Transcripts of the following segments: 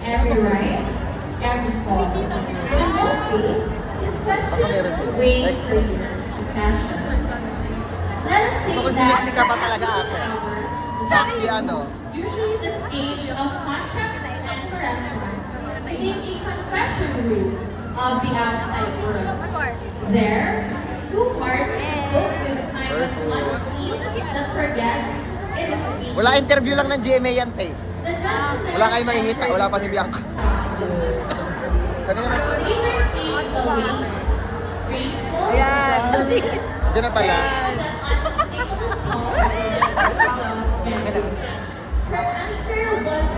every rise, every fall. On most days, his questions weigh greatness, fashion. Let us say Gusto ko si that Mexica pa talaga ate. Tsaka si ano. usually the stage of contracts and corrections became a confession room of the outside world. There, two hearts spoke with a kind of unseen that forgets it is me. Wala interview lang ng GMA yan, te. The gentleman Wala kayo makikita, wala pa si Bianca. Kanina naman. later came the weak, graceful, Ayan. the biggest, Diyan na pala. that unmistakable calm and her answer was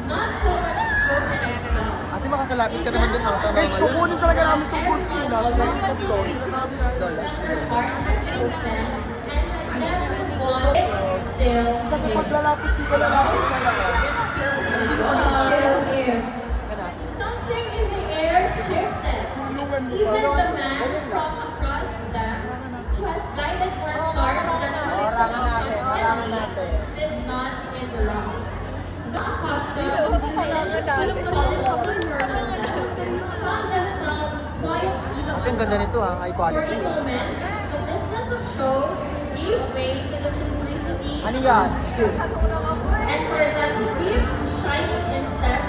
not so much spoken as well. Ate, makakalapit ka naman dun. Guys, kukunin talaga namin itong kurtina. Pinagkat to. Sinasabi na. Kasi pag lalapit dito, lalapit ka lang. Something in the air shifted. Tulungan mo Even pa. the man from across them, who has guided more stars than a crystal constantly, did not interrupt. The accustomed to the industry's polish of the world found themselves quietly. Ate, ang ganda nito ha, high For quality. a moment, the business of show gave way to the simplicity Ano yan? and for that brief, shining instant,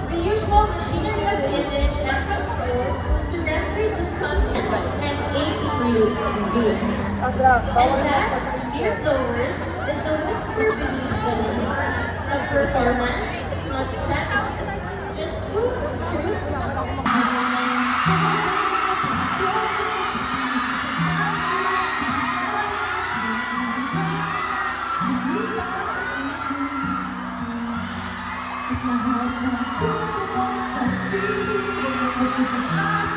the usual machinery of image and control surrendered to something and aching real being. Atras, And bawal na that, sa sarili. dear blowers, is the whisper beneath the noise of performance, not strategy. Just two truths. At lahat ng gusto mong sabihin, basta sa chat